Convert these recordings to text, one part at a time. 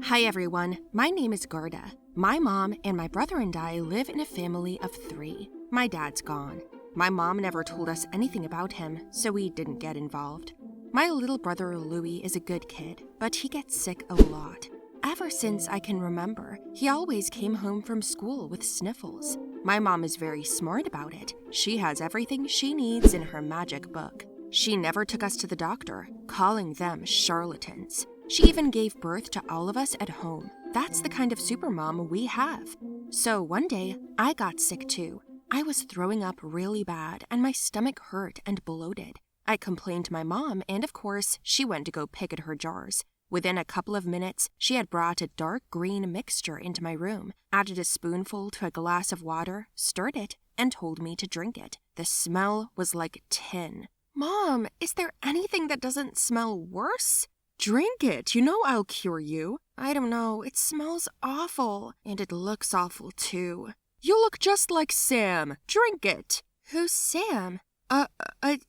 Hi everyone, my name is Gerda. My mom and my brother and I live in a family of 3. My dad's gone. My mom never told us anything about him, so we didn't get involved. My little brother Louie is a good kid, but he gets sick a lot. Ever since I can remember, he always came home from school with sniffles. My mom is very smart about it. She has everything she needs in her magic book. She never took us to the doctor, calling them charlatans. She even gave birth to all of us at home. That's the kind of supermom we have. So one day, I got sick too. I was throwing up really bad and my stomach hurt and bloated. I complained to my mom and of course, she went to go pick at her jars. Within a couple of minutes, she had brought a dark green mixture into my room, added a spoonful to a glass of water, stirred it, and told me to drink it. The smell was like tin. Mom, is there anything that doesn't smell worse? Drink it. You know I'll cure you. I don't know. It smells awful. And it looks awful, too. You look just like Sam. Drink it. Who's Sam?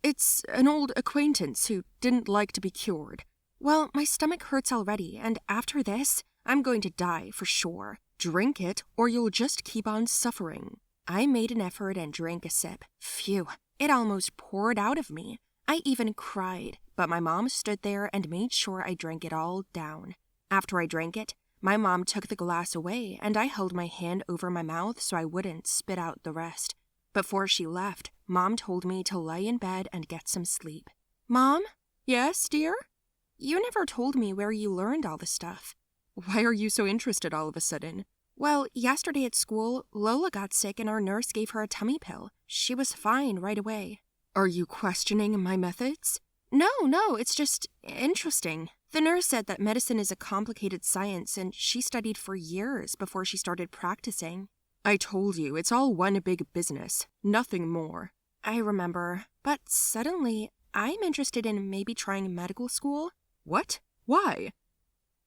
It's an old acquaintance who didn't like to be cured. Well, my stomach hurts already, and after this, I'm going to die for sure. Drink it, or you'll just keep on suffering. I made an effort and drank a sip. Phew. It almost poured out of me. I even cried, but my mom stood there and made sure I drank it all down. After I drank it, my mom took the glass away and I held my hand over my mouth so I wouldn't spit out the rest. Before she left, Mom told me to lie in bed and get some sleep. Mom? Yes, dear? You never told me where you learned all this stuff. Why are you so interested all of a sudden? Well, yesterday at school, Lola got sick and our nurse gave her a tummy pill. She was fine right away. Are you questioning my methods? No, it's just interesting. The nurse said that medicine is a complicated science and she studied for years before she started practicing. I told you, it's all one big business, nothing more. I remember, but suddenly I'm interested in maybe trying medical school. What? Why?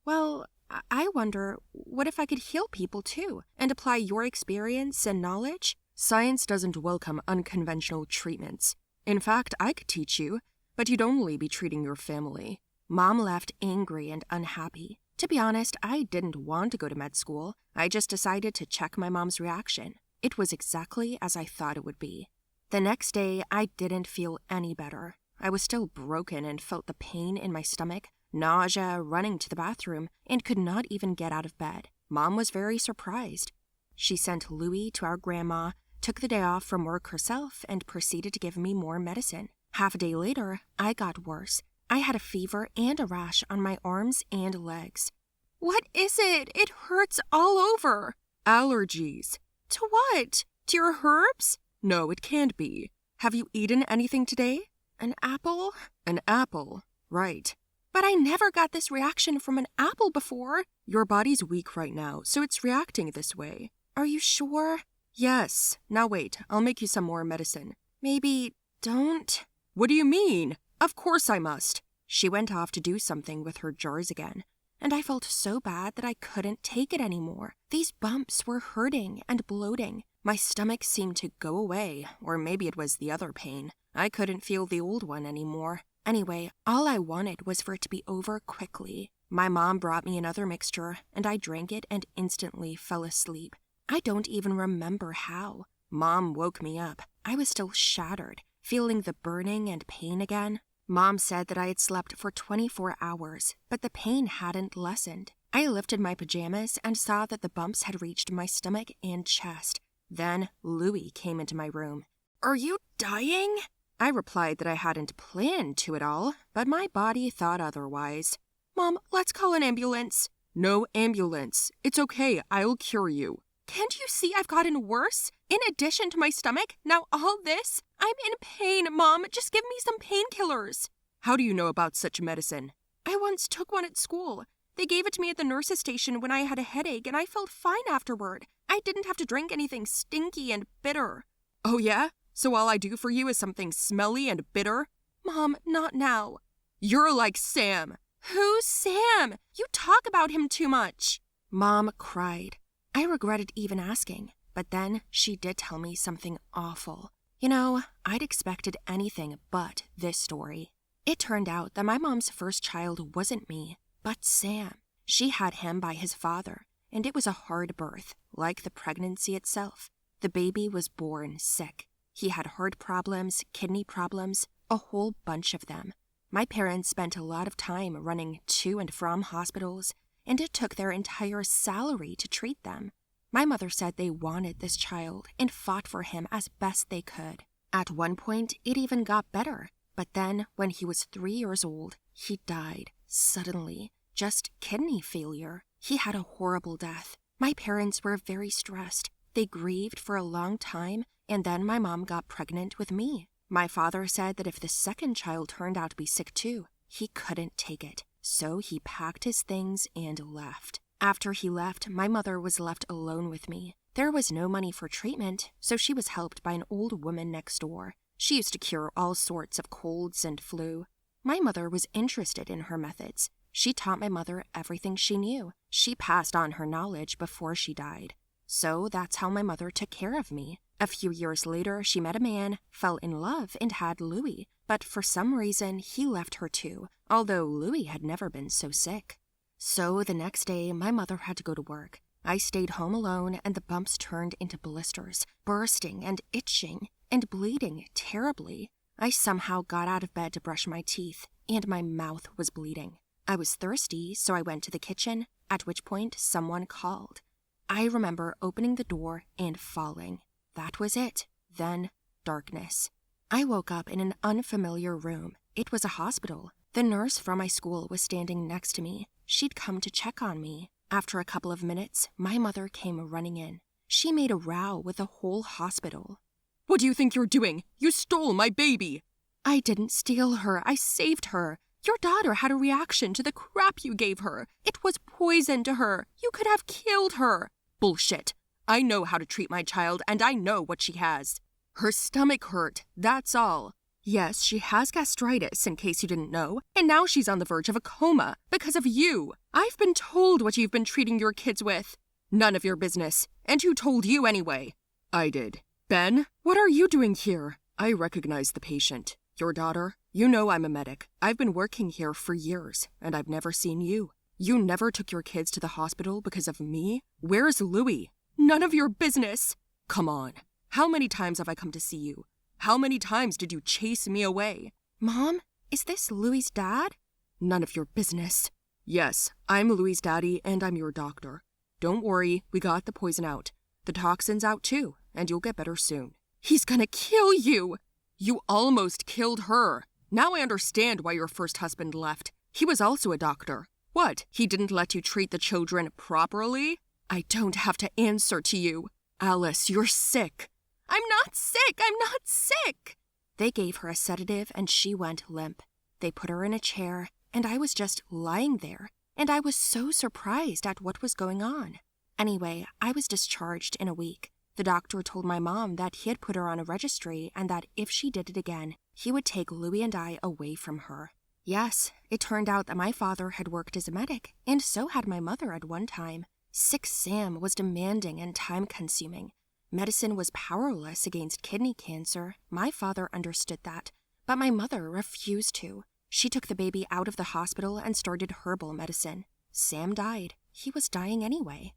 Well, I wonder, what if I could heal people too and apply your experience and knowledge? Science doesn't welcome unconventional treatments. In fact, I could teach you, but you'd only be treating your family. Mom left angry and unhappy. To be honest, I didn't want to go to med school. I just decided to check my mom's reaction. It was exactly as I thought it would be. The next day, I didn't feel any better. I was still broken and felt the pain in my stomach, nausea, running to the bathroom, and could not even get out of bed. Mom was very surprised. She sent Louie to our grandma, took the day off from work herself, and proceeded to give me more medicine. Half a day later, I got worse. I had a fever and a rash on my arms and legs. What is it? It hurts all over. Allergies. To what? To your herbs? No, it can't be. Have you eaten anything today? An apple? An apple, right. But I never got this reaction from an apple before. Your body's weak right now, so it's reacting this way. Are you sure? Yes. Now wait, I'll make you some more medicine. Maybe don't? What do you mean? Of course I must. She went off to do something with her jars again, and I felt so bad that I couldn't take it anymore. These bumps were hurting and bloating. My stomach seemed to go away, or maybe it was the other pain. I couldn't feel the old one anymore. Anyway, all I wanted was for it to be over quickly. My mom brought me another mixture, and I drank it and instantly fell asleep. I don't even remember how. Mom woke me up. I was still shattered, feeling the burning and pain again. Mom said that I had slept for 24 hours, but the pain hadn't lessened. I lifted my pajamas and saw that the bumps had reached my stomach and chest. Then Louie came into my room. Are you dying? I replied that I hadn't planned to at all, but my body thought otherwise. Mom, let's call an ambulance. No ambulance. It's okay. I'll cure you. Can't you see I've gotten worse? In addition to my stomach, now all this? I'm in pain, Mom. Just give me some painkillers. How do you know about such medicine? I once took one at school. They gave it to me at the nurse's station when I had a headache, and I felt fine afterward. I didn't have to drink anything stinky and bitter. Oh, yeah? So all I do for you is something smelly and bitter? Mom, not now. You're like Sam. Who's Sam? You talk about him too much. Mom cried. I regretted even asking, but then she did tell me something awful. You know, I'd expected anything but this story. It turned out that my mom's first child wasn't me, but Sam. She had him by his father, and it was a hard birth, like the pregnancy itself. The baby was born sick. He had heart problems, kidney problems, a whole bunch of them. My parents spent a lot of time running to and from hospitals, and it took their entire salary to treat them. My mother said they wanted this child and fought for him as best they could. At one point, it even got better. But then, when he was 3 years old, he died, suddenly. Just kidney failure. He had a horrible death. My parents were very stressed. They grieved for a long time, and then my mom got pregnant with me. My father said that if the second child turned out to be sick too, he couldn't take it. So he packed his things and left. After he left, my mother was left alone with me. There was no money for treatment, so she was helped by an old woman next door. She used to cure all sorts of colds and flu. My mother was interested in her methods. She taught my mother everything she knew. She passed on her knowledge before she died. So that's how my mother took care of me. A few years later, she met a man, fell in love, and had Louie. But for some reason, he left her too, although Louie had never been so sick. So the next day, my mother had to go to work. I stayed home alone, and the bumps turned into blisters, bursting and itching and bleeding terribly. I somehow got out of bed to brush my teeth, and my mouth was bleeding. I was thirsty, so I went to the kitchen, at which point someone called. I remember opening the door and falling. That was it. Then, darkness. I woke up in an unfamiliar room. It was a hospital. The nurse from my school was standing next to me. She'd come to check on me. After a couple of minutes, my mother came running in. She made a row with the whole hospital. "What do you think you're doing? You stole my baby!" "I didn't steal her. I saved her. Your daughter had a reaction to the crap you gave her. It was poison to her. You could have killed her." "Bullshit. I know how to treat my child, and I know what she has. Her stomach hurt, that's all. Yes, she has gastritis, in case you didn't know, and now she's on the verge of a coma because of you. I've been told what you've been treating your kids with. None of your business. And who told you anyway?" "I did." "Ben, what are you doing here?" "I recognize the patient. Your daughter? You know I'm a medic. I've been working here for years, and I've never seen you. You never took your kids to the hospital because of me? Where's Louie?" "None of your business." "Come on. How many times have I come to see you? How many times did you chase me away?" "Mom, is this Louie's dad?" "None of your business." "Yes, I'm Louie's daddy, and I'm your doctor. Don't worry, we got the poison out. The toxin's out too, and you'll get better soon." "He's gonna kill you!" "You almost killed her. Now I understand why your first husband left. He was also a doctor. What, he didn't let you treat the children properly?" "I don't have to answer to you." "Alice, you're sick." "I'm not sick! I'm not sick!" They gave her a sedative and she went limp. They put her in a chair, and I was just lying there, and I was so surprised at what was going on. Anyway, I was discharged in a week. The doctor told my mom that he had put her on a registry and that if she did it again, he would take Louie and I away from her. Yes, it turned out that my father had worked as a medic, and so had my mother at one time. Sick Sam was demanding and time-consuming. Medicine was powerless against kidney cancer. My father understood that, but my mother refused to. She took the baby out of the hospital and started herbal medicine. Sam died. He was dying anyway.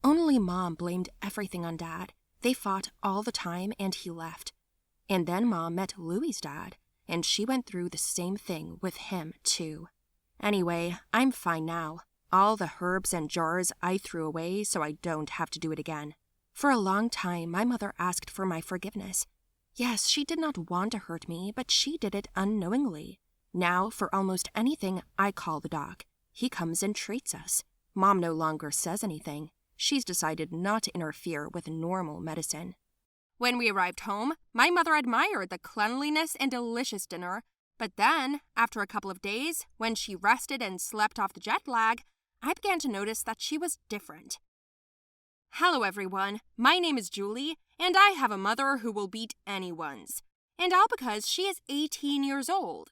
Only Mom blamed everything on Dad. They fought all the time and he left. And then Mom met Louie's dad, and she went through the same thing with him too. Anyway, I'm fine now. All the herbs and jars I threw away so I don't have to do it again. For a long time, my mother asked for my forgiveness. Yes, she did not want to hurt me, but she did it unknowingly. Now, for almost anything, I call the doc. He comes and treats us. Mom no longer says anything. She's decided not to interfere with normal medicine. When we arrived home, my mother admired the cleanliness and delicious dinner. But then, after a couple of days, when she rested and slept off the jet lag, I began to notice that she was different. Hello everyone, my name is Julie, and I have a mother who will beat anyone's. And all because she is 18 years old.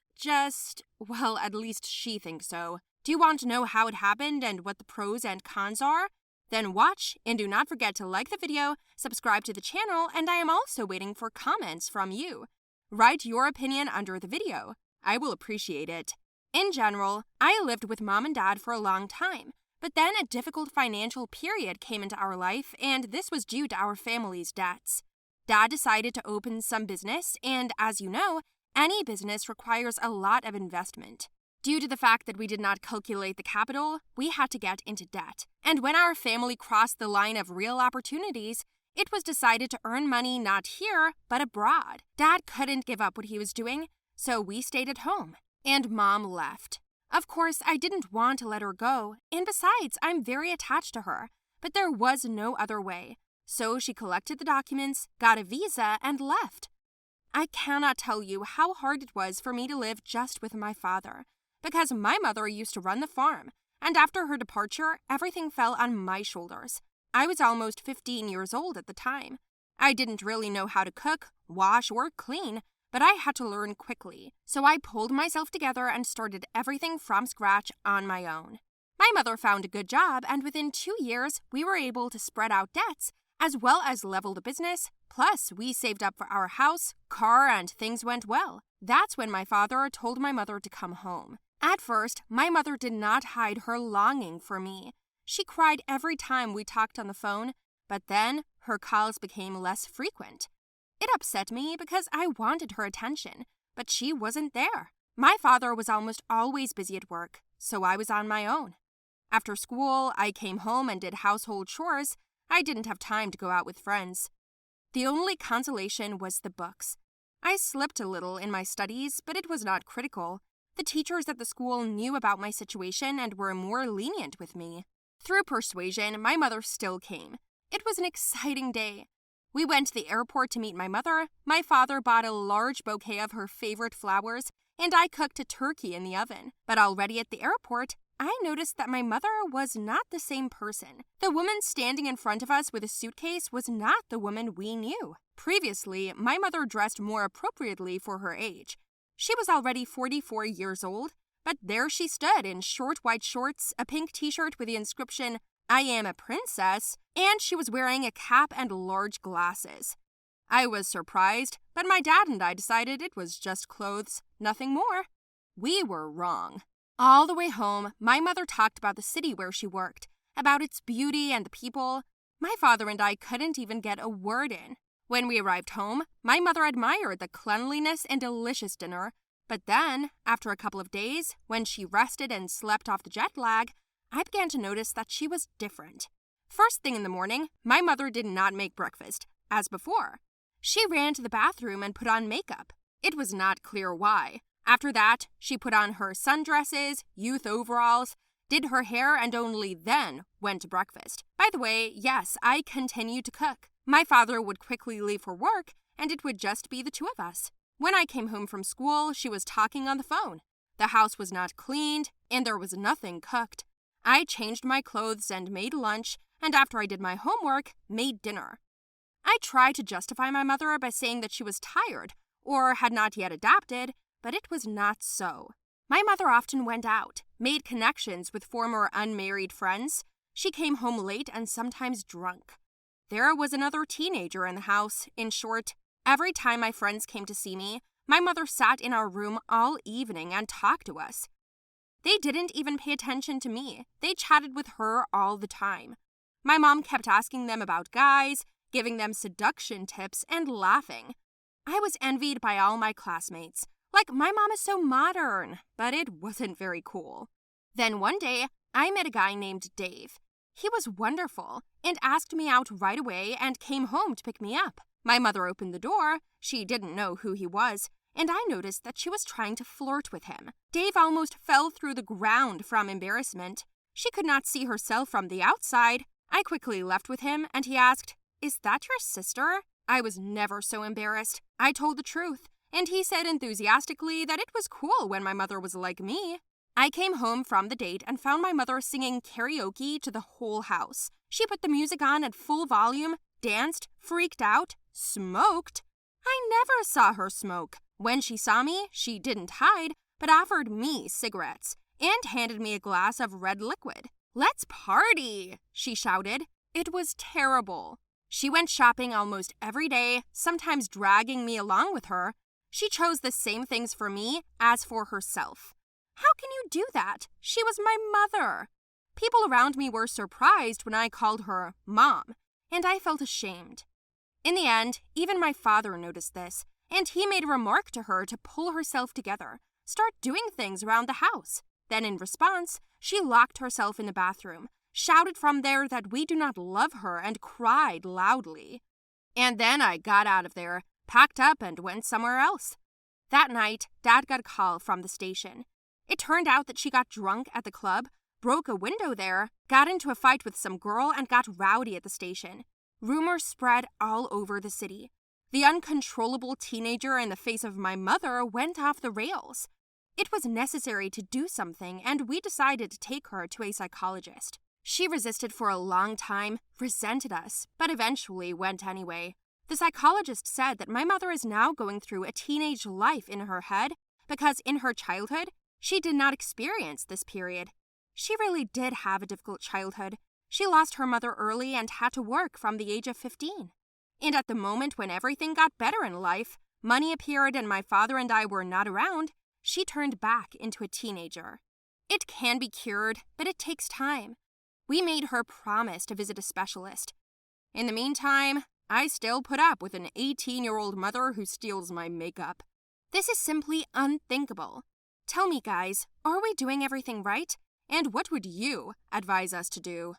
Well, at least she thinks so. Do you want to know how it happened and what the pros and cons are? Then watch, and do not forget to like the video, subscribe to the channel, and I am also waiting for comments from you. Write your opinion under the video. I will appreciate it. In general, I lived with Mom and Dad for a long time, But then a difficult financial period came into our life, and this was due to our family's debts. Dad decided to open some business, and as you know, any business requires a lot of investment. Due to the fact that we did not calculate the capital, we had to get into debt. And when our family crossed the line of real opportunities, it was decided to earn money not here, but abroad. Dad couldn't give up what he was doing, so we stayed at home. And Mom left. Of course, I didn't want to let her go, and besides, I'm very attached to her. But there was no other way. So she collected the documents, got a visa, and left. I cannot tell you how hard it was for me to live just with my father, because my mother used to run the farm, and after her departure, everything fell on my shoulders. I was almost 15 years old at the time. I didn't really know how to cook, wash, or clean, but I had to learn quickly, so I pulled myself together and started everything from scratch on my own. My mother found a good job, and within 2 years, we were able to spread out debts, as well as level the business, plus we saved up for our house, car, and things went well. That's when my father told my mother to come home. At first, my mother did not hide her longing for me. She cried every time we talked on the phone, but then her calls became less frequent. It upset me because I wanted her attention, but she wasn't there. My father was almost always busy at work, so I was on my own. After school, I came home and did household chores. I didn't have time to go out with friends. The only consolation was the books. I slipped a little in my studies, but it was not critical. The teachers at the school knew about my situation and were more lenient with me. Through persuasion, my mother still came. It was an exciting day. We went to the airport to meet my mother. My father bought a large bouquet of her favorite flowers, and I cooked a turkey in the oven. But already at the airport, I noticed that my mother was not the same person. The woman standing in front of us with a suitcase was not the woman we knew. Previously, my mother dressed more appropriately for her age. She was already 44 years old, but there she stood in short white shorts, a pink t-shirt with the inscription, "I am a princess," and she was wearing a cap and large glasses. I was surprised, but my dad and I decided it was just clothes, nothing more. We were wrong. All the way home, my mother talked about the city where she worked, about its beauty and the people. My father and I couldn't even get a word in. When we arrived home, my mother admired the cleanliness and delicious dinner, but then, after a couple of days, when she rested and slept off the jet lag, I began to notice that she was different. First thing in the morning, my mother did not make breakfast, as before. She ran to the bathroom and put on makeup. It was not clear why. After that, she put on her sundresses, youth overalls, did her hair, and only then went to breakfast. By the way, yes, I continued to cook. My father would quickly leave for work, and it would just be the two of us. When I came home from school, she was talking on the phone. The house was not cleaned, and there was nothing cooked. I changed my clothes and made lunch, and after I did my homework, made dinner. I tried to justify my mother by saying that she was tired, or had not yet adapted, but it was not so. My mother often went out, made connections with former unmarried friends. She came home late and sometimes drunk. There was another teenager in the house. In short, every time my friends came to see me, my mother sat in our room all evening and talked to us. They didn't even pay attention to me. They chatted with her all the time. My mom kept asking them about guys, giving them seduction tips, and laughing. I was envied by all my classmates. Like, my mom is so modern, but it wasn't very cool. Then one day, I met a guy named Dave. He was wonderful and asked me out right away and came home to pick me up. My mother opened the door. She didn't know who he was, and I noticed that she was trying to flirt with him. Dave almost fell through the ground from embarrassment. She could not see herself from the outside. I quickly left with him, and he asked, "Is that your sister?" I was never so embarrassed. I told the truth, and he said enthusiastically that it was cool when my mother was like me. I came home from the date and found my mother singing karaoke to the whole house. She put the music on at full volume, danced, freaked out, smoked. I never saw her smoke. When she saw me, she didn't hide, but offered me cigarettes and handed me a glass of red liquid. "Let's party," she shouted. It was terrible. She went shopping almost every day, sometimes dragging me along with her. She chose the same things for me as for herself. How can you do that? She was my mother. People around me were surprised when I called her Mom, and I felt ashamed. In the end, even my father noticed this, and he made a remark to her to pull herself together, start doing things around the house. Then in response, she locked herself in the bathroom, shouted from there that we do not love her, and cried loudly. And then I got out of there, packed up, and went somewhere else. That night, Dad got a call from the station. It turned out that she got drunk at the club, broke a window there, got into a fight with some girl, and got rowdy at the station. Rumors spread all over the city. The uncontrollable teenager in the face of my mother went off the rails. It was necessary to do something, and we decided to take her to a psychologist. She resisted for a long time, resented us, but eventually went anyway. The psychologist said that my mother is now going through a teenage life in her head because in her childhood, she did not experience this period. She really did have a difficult childhood. She lost her mother early and had to work from the age of 15. And at the moment when everything got better in life, money appeared and my father and I were not around, she turned back into a teenager. It can be cured, but it takes time. We made her promise to visit a specialist. In the meantime, I still put up with an 18-year-old mother who steals my makeup. This is simply unthinkable. Tell me, guys, are we doing everything right? And what would you advise us to do?